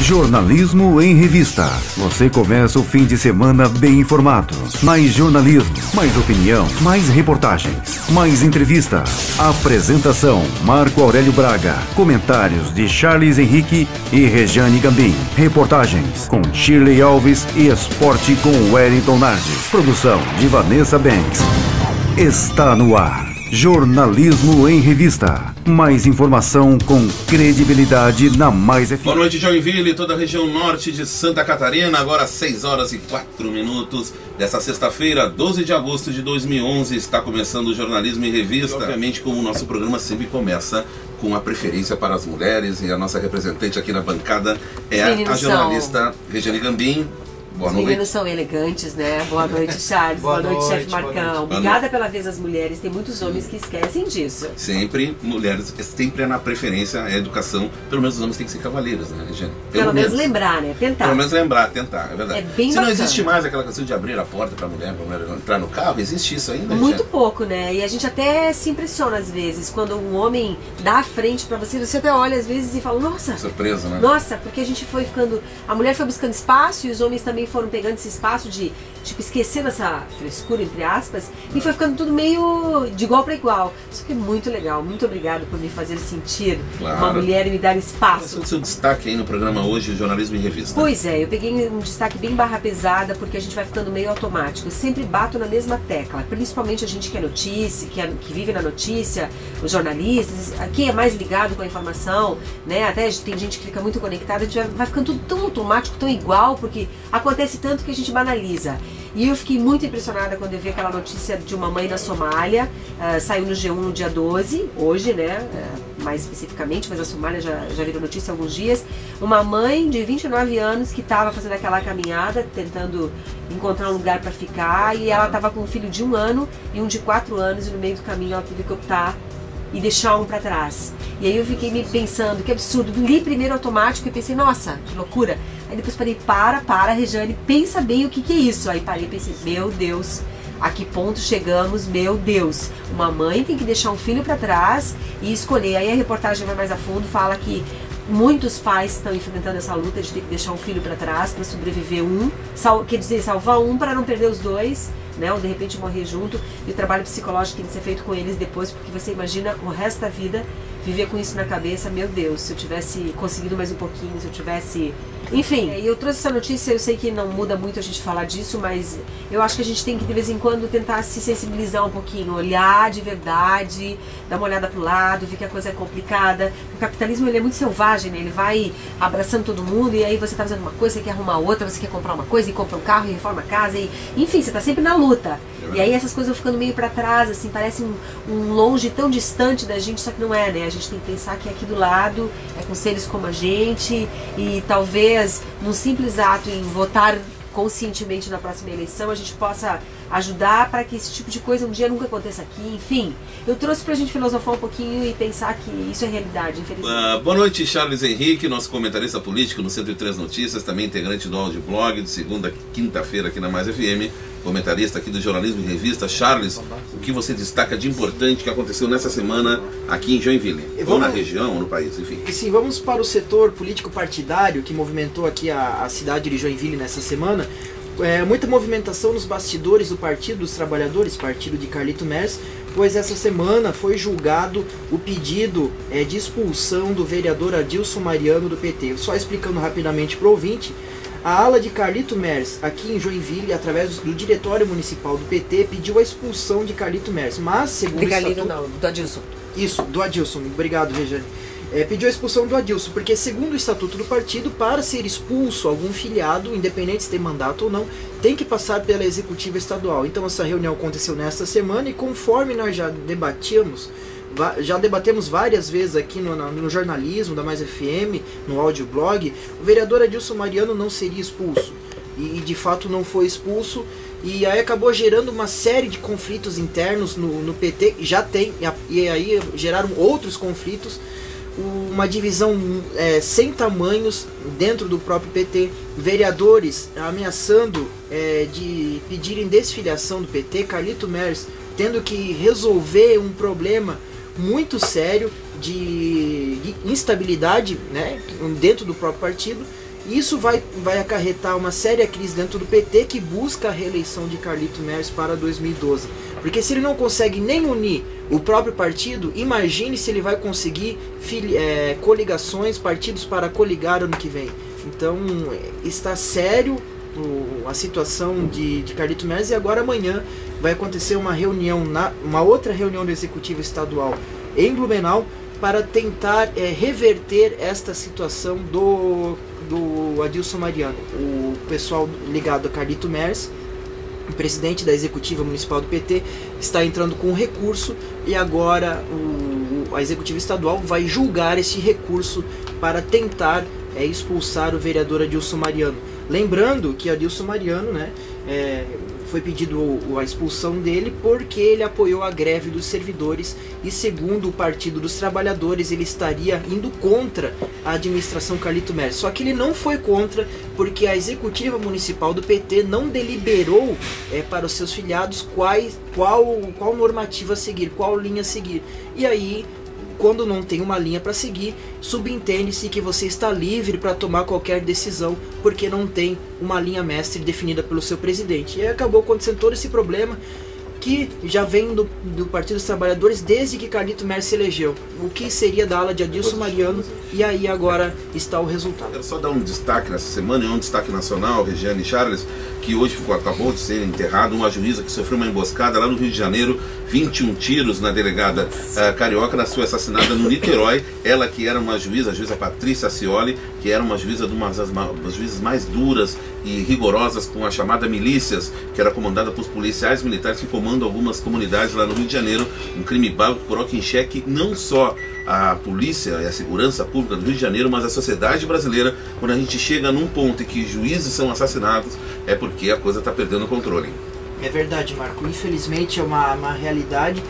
Jornalismo em Revista. Você começa o fim de semana bem informado. Mais jornalismo, mais opinião, mais reportagens, mais entrevistas. Apresentação: Marco Aurélio Braga. Comentários de Charles Henrique e Regiane Gambim. Reportagens com Shirley Alves e esporte com Wellington Nardes. Produção de Vanessa Banks. Está no ar. Jornalismo em Revista. Mais informação com credibilidade na Mais FM. Boa noite, Joinville e toda a região norte de Santa Catarina. Agora 6 horas e 4 minutos dessa sexta-feira, 12 de agosto de 2011. Está começando o Jornalismo em Revista. E, obviamente, como o nosso programa sempre começa com a preferência para as mulheres. E a nossa representante aqui na bancada é a jornalista Regiane Gambim. Boa noite. Os meninos são elegantes, né? Boa noite, Charles. Boa noite, chefe Marcão. Obrigada pela vez das mulheres. Tem muitos homens que esquecem disso. Sempre, mulheres, sempre é na preferência, é a educação. Pelo menos os homens têm que ser cavaleiros, né, Regiane? Pelo menos lembrar, né? Tentar. Pelo menos lembrar, tentar, é verdade. É bem Se bacana. não existe mais aquela questão de abrir a porta para a mulher entrar no carro, existe isso ainda, Muito Regiane? pouco, né? E a gente até se impressiona às vezes. Quando um homem dá a frente pra você, você até olha às vezes e fala, nossa, Surpresa, né? nossa, porque a gente foi ficando... A mulher foi buscando espaço e os homens também foram pegando esse espaço de, tipo, esquecendo essa frescura, entre aspas, e foi ficando tudo meio de igual para igual. Isso que é muito legal. Muito obrigado por me fazer sentir uma mulher e me dar espaço. Qual é o seu destaque aí no programa hoje, Jornalismo em Revista? Pois é, eu peguei um destaque bem barra pesada, porque a gente vai ficando meio automático. Eu sempre bato na mesma tecla, principalmente a gente que é notícia, que vive na notícia, os jornalistas, quem é mais ligado com a informação, né? Até tem gente que fica muito conectada, a gente vai ficando tudo tão automático, tão igual, porque acontece tanto que a gente banaliza. E eu fiquei muito impressionada quando eu vi aquela notícia de uma mãe na Somália, saiu no G1 no dia 12, hoje, né, mais especificamente, mas a Somália já virou notícia há alguns dias. Uma mãe de 29 anos que estava fazendo aquela caminhada, tentando encontrar um lugar para ficar, e ela estava com um filho de 1 ano e um de 4 anos, e no meio do caminho ela teve que optar e deixar um para trás. E aí eu fiquei me pensando, que absurdo, li primeiro automático e pensei, nossa, que loucura. Aí depois parei, para, Regiane, pensa bem o que é isso. Aí parei e pensei, meu Deus, a que ponto chegamos, meu Deus. Uma mãe tem que deixar um filho para trás e escolher. Aí a reportagem vai mais a fundo, fala que muitos pais estão enfrentando essa luta de ter que deixar um filho para trás para sobreviver quer dizer, salvar um para não perder os dois, né, ou de repente morrer junto, e o trabalho psicológico tem que ser feito com eles depois, porque você imagina o resto da vida viver com isso na cabeça. Meu Deus, se eu tivesse conseguido mais um pouquinho, se eu tivesse... Enfim, eu trouxe essa notícia, eu sei que não muda muito a gente falar disso, mas eu acho que a gente tem que de vez em quando tentar se sensibilizar um pouquinho, olhar de verdade, dar uma olhada pro lado, ver que a coisa é complicada. O capitalismo, ele é muito selvagem, né? Ele vai abraçando todo mundo, e aí você tá fazendo uma coisa, você quer arrumar outra, você quer comprar uma coisa e compra um carro e reforma a casa, e enfim, você tá sempre na luta. E aí essas coisas vão ficando meio pra trás, assim, parece um longe tão distante da gente, só que não é, né? A gente tem que pensar que é aqui do lado, é com seres como a gente, e talvez num simples ato em votar conscientemente na próxima eleição a gente possa ajudar para que esse tipo de coisa um dia nunca aconteça aqui. Enfim, eu trouxe pra gente filosofar um pouquinho e pensar que isso é realidade, infelizmente. Boa noite, Charles Henrique, nosso comentarista político no 103 Notícias, também integrante do Audioblog, de segunda a quinta-feira aqui na Mais FM, comentarista aqui do Jornalismo em Revista. Charles, o que você destaca de importante que aconteceu nessa semana aqui em Joinville? Ou na região, ou no país, enfim. E sim, vamos para o setor político-partidário que movimentou aqui a cidade de Joinville nessa semana. Muita movimentação nos bastidores do Partido dos Trabalhadores, partido de Carlito Mers, pois essa semana foi julgado o pedido de expulsão do vereador Adilson Mariano do PT. Só explicando rapidamente para o ouvinte, a ala de Carlito Mers, aqui em Joinville, através do Diretório Municipal do PT, pediu a expulsão de Carlito Mers, mas segundo o Carlito não, do Adilson. Isso, do Adilson, obrigado, Regiane. Pediu a expulsão do Adilson, porque segundo o estatuto do partido, para ser expulso algum filiado, independente se tem mandato ou não, tem que passar pela executiva estadual. Então essa reunião aconteceu nesta semana e conforme nós já debatemos várias vezes aqui no jornalismo da Mais FM, no Audioblog, o vereador Adilson Mariano não seria expulso. E de fato não foi expulso, e aí acabou gerando uma série de conflitos internos no PT, e aí geraram outros conflitos, uma divisão sem tamanhos dentro do próprio PT, vereadores ameaçando de pedirem desfiliação do PT, Carlito Mers tendo que resolver um problema muito sério de instabilidade, né, dentro do próprio partido, Isso vai acarretar uma séria crise dentro do PT, que busca a reeleição de Carlito Mers para 2012. Porque se ele não consegue nem unir o próprio partido, imagine se ele vai conseguir coligações, partidos para coligar ano que vem. Então está sério a situação de Carlito Mers, e agora amanhã vai acontecer uma reunião, uma outra reunião do Executivo Estadual em Blumenau, para tentar reverter esta situação do Adilson Mariano. O pessoal ligado a Carlito Mers, o presidente da Executiva Municipal do PT, está entrando com um recurso, e agora a Executiva Estadual vai julgar esse recurso para tentar expulsar o vereador Adilson Mariano. Lembrando que Adilson Mariano, né, foi pedido a expulsão dele porque ele apoiou a greve dos servidores, e segundo o Partido dos Trabalhadores ele estaria indo contra a administração Carlito Mers. Só que ele não foi contra porque a Executiva Municipal do PT não deliberou para os seus filiados qual normativa a seguir, qual linha a seguir. E aí, quando não tem uma linha para seguir, subentende-se que você está livre para tomar qualquer decisão, porque não tem uma linha mestre definida pelo seu presidente. E aí acabou acontecendo todo esse problema, que já vem do Partido dos Trabalhadores desde que Carlito Mers se elegeu. O que seria da ala de Adilson Mariano, e aí agora está o resultado. Quero só dar um destaque nessa semana, e um destaque nacional, Regiane Charles, que hoje acabou de ser enterrado uma juíza que sofreu uma emboscada lá no Rio de Janeiro, 21 tiros na delegada carioca, ela foi assassinada no Niterói. Ela que era uma juíza, a juíza Patrícia Scioli, que era uma juíza de uma das juízes mais duras e rigorosas, com a chamada milícias, que era comandada por policiais militares que comandam algumas comunidades lá no Rio de Janeiro. Um crime bárbaro que coloca em xeque não só a polícia e a segurança pública do Rio de Janeiro, mas a sociedade brasileira. Quando a gente chega num ponto em que juízes são assassinados, é porque a coisa está perdendo o controle. É verdade, Marco. Infelizmente é uma realidade.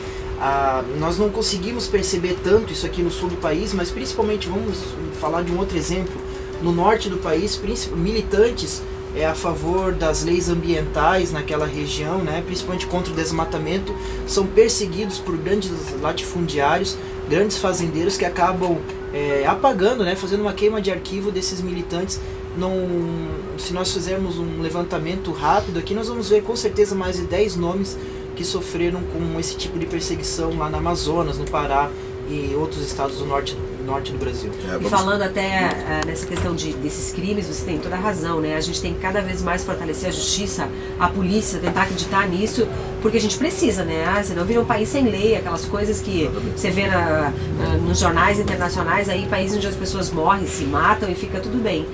Nós não conseguimos perceber tanto isso aqui no sul do país, mas principalmente, vamos falar de um outro exemplo, no norte do país, militantes a favor das leis ambientais naquela região, né, principalmente contra o desmatamento, são perseguidos por grandes latifundiários, grandes fazendeiros, que acabam apagando, né, fazendo uma queima de arquivo desses militantes. Se nós fizermos um levantamento rápido aqui, nós vamos ver com certeza mais de 10 nomes que sofreram com esse tipo de perseguição lá no Amazonas, no Pará e outros estados do norte do Brasil. E falando até nessa questão desses crimes, você tem toda a razão, né? A gente tem que cada vez mais fortalecer a justiça, a polícia, tentar acreditar nisso, porque a gente precisa, né? Senão vira um país sem lei, aquelas coisas que você vê nos jornais internacionais, aí países onde as pessoas morrem, se matam e fica tudo bem.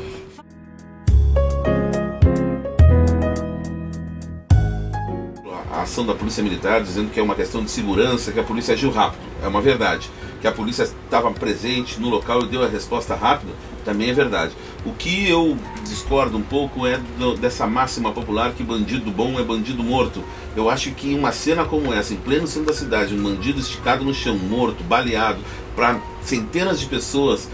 A ação da Polícia Militar dizendo que é uma questão de segurança, que a polícia agiu rápido, é uma verdade. Que a polícia estava presente no local e deu a resposta rápida, também é verdade. O que eu discordo um pouco é dessa máxima popular que bandido bom é bandido morto. Eu acho que em uma cena como essa, em pleno centro da cidade, um bandido esticado no chão, morto, baleado, para centenas de pessoas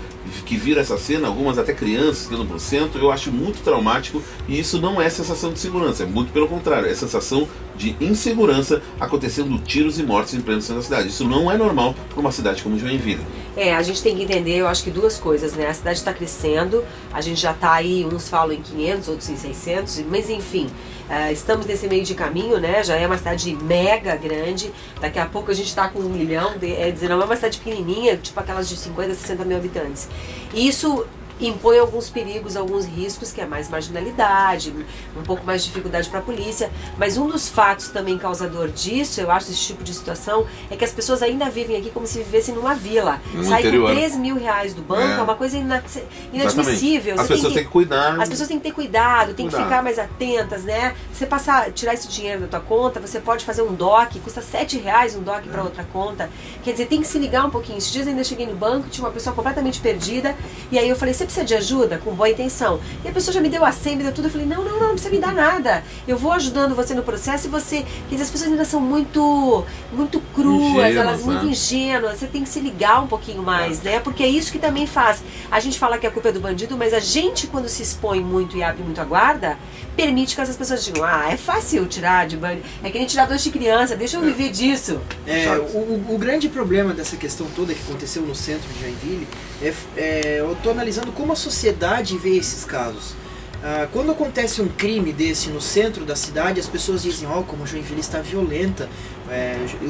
que viram essa cena, algumas até crianças que andam pro centro, eu acho muito traumático, e isso não é sensação de segurança, é muito pelo contrário, é sensação de insegurança, acontecendo tiros e mortes em pleno centro da cidade. Isso não é normal para uma cidade como Joinville. A gente tem que entender, eu acho que duas coisas, né? A cidade está crescendo, a gente já está aí, uns falam em 500, outros em 600, mas enfim, estamos nesse meio de caminho, né? Já é uma cidade mega grande, daqui a pouco a gente está com 1 milhão, não é uma cidade pequenininha, tipo aquelas de 50, 60 mil habitantes. Isso impõe alguns perigos, alguns riscos, que é mais marginalidade, um pouco mais de dificuldade para a polícia, mas um dos fatos também causador disso, eu acho, desse tipo de situação, é que as pessoas ainda vivem aqui como se vivessem numa vila. Sair com 3 mil reais do banco é uma coisa inadmissível. As pessoas têm que cuidar. As pessoas têm que ter cuidado, têm que ficar mais atentas, né? Você tirar esse dinheiro da tua conta, você pode fazer um DOC, custa 7 reais um DOC para outra conta. Quer dizer, tem que se ligar um pouquinho. Esses dias eu ainda cheguei no banco, tinha uma pessoa completamente perdida, e aí eu falei, você precisa de ajuda? Com boa intenção. E a pessoa já me deu a senha, me deu tudo. Eu falei, não precisa me dar nada. Eu vou ajudando você no processo, e você... Quer dizer, as pessoas ainda são muito cruas, elas muito ingênuas. Você tem que se ligar um pouquinho mais, né? Porque é isso que também faz. A gente fala que a culpa é do bandido, mas a gente, quando se expõe muito e abre muito a guarda, permite que essas pessoas digam, é fácil tirar de bandido. É que nem tirar dois de criança, deixa eu viver disso. O grande problema dessa questão toda que aconteceu no centro de Joinville, eu tô analisando como a sociedade vê esses casos. Quando acontece um crime desse no centro da cidade, as pessoas dizem, como Joinville está violenta,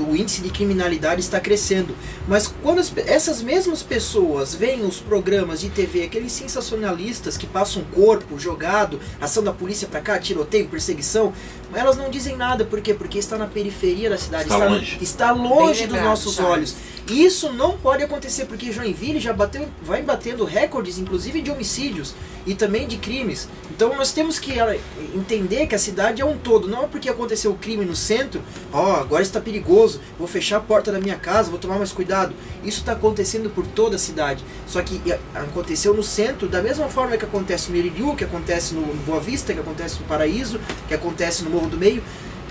o índice de criminalidade está crescendo. Mas quando essas mesmas pessoas veem os programas de TV, aqueles sensacionalistas que passam corpo jogado, ação da polícia para cá, tiroteio, perseguição, elas não dizem nada. Por quê? Porque está na periferia da cidade, está longe dos nossos olhos. E isso não pode acontecer, porque Joinville já vai batendo recordes, inclusive de homicídios e também de crimes. Então nós temos que entender que a cidade é um todo. Não é porque aconteceu o crime no centro, agora está perigoso, vou fechar a porta da minha casa, vou tomar mais cuidado. Isso está acontecendo por toda a cidade. Só que aconteceu no centro, da mesma forma que acontece no Iririú, que acontece no Boa Vista, que acontece no Paraíso, que acontece no Morro do Meio.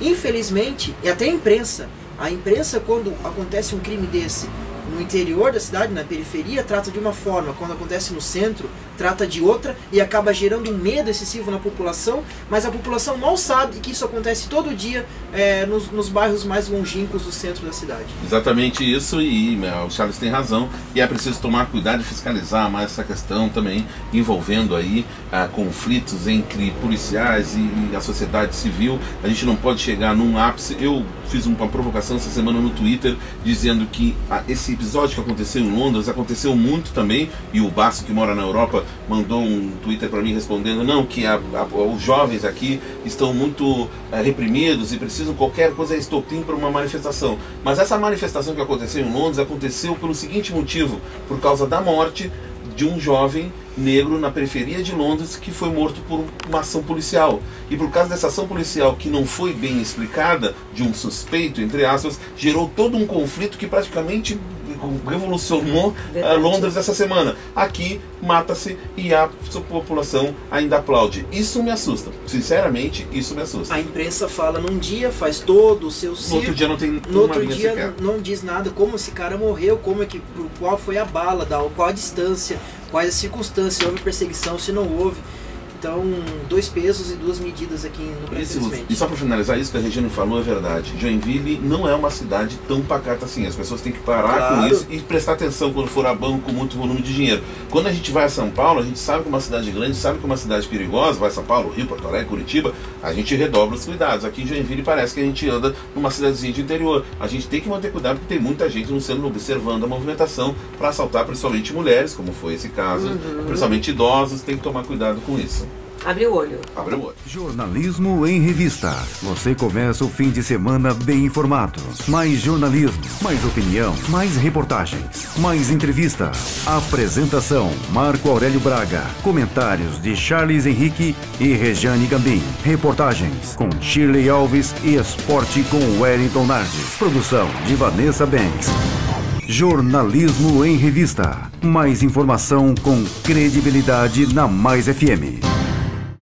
Infelizmente, e até a imprensa, quando acontece um crime desse no interior da cidade, na periferia, trata de uma forma, quando acontece no centro, trata de outra, e acaba gerando um medo excessivo na população, mas a população mal sabe que isso acontece todo dia nos bairros mais longínquos do centro da cidade. Exatamente isso, e o Charles tem razão, e é preciso tomar cuidado e fiscalizar mais essa questão também, envolvendo aí conflitos entre policiais e a sociedade civil. A gente não pode chegar num ápice. Eu fiz uma provocação essa semana no Twitter, dizendo que esse episódio que aconteceu em Londres aconteceu muito também, e o Basso, que mora na Europa, mandou um Twitter para mim respondendo, não, que os jovens aqui estão muito reprimidos e precisam qualquer coisa estopim para uma manifestação. Mas essa manifestação que aconteceu em Londres aconteceu pelo seguinte motivo: por causa da morte de um jovem negro na periferia de Londres que foi morto por uma ação policial. E por causa dessa ação policial que não foi bem explicada, de um suspeito, entre aspas, gerou todo um conflito que praticamente revolucionou Londres essa semana. Aqui mata-se e a população ainda aplaude. Isso me assusta. Sinceramente, isso me assusta. A imprensa fala num dia, faz todo o seu circo. No outro dia não tem no outro dia sequer. Não diz nada, como esse cara morreu, qual foi a bala, qual a distância, quais as circunstâncias, se houve perseguição, se não houve. Então, 2 pesos e 2 medidas aqui no Brasil. E só para finalizar, isso que a Regina falou é verdade. Joinville não é uma cidade tão pacata assim. As pessoas têm que parar com isso e prestar atenção quando for a banco com muito volume de dinheiro. Quando a gente vai a São Paulo, a gente sabe que é uma cidade grande, sabe que é uma cidade perigosa, vai a São Paulo, Rio, Porto Alegre, Curitiba, a gente redobra os cuidados. Aqui em Joinville parece que a gente anda numa cidadezinha de interior. A gente tem que manter cuidado porque tem muita gente no centro observando a movimentação para assaltar principalmente mulheres, como foi esse caso, principalmente idosos, tem que tomar cuidado com isso. Abre o olho. Abre o olho. Jornalismo em Revista. Você começa o fim de semana bem informado. Mais jornalismo, mais opinião, mais reportagens, mais entrevista. Apresentação: Marco Aurélio Braga. Comentários de Charles Henrique e Rejane Gambim. Reportagens com Shirley Alves e esporte com Wellington Nardes. Produção de Vanessa Banks. Jornalismo em Revista. Mais informação com credibilidade na Mais FM.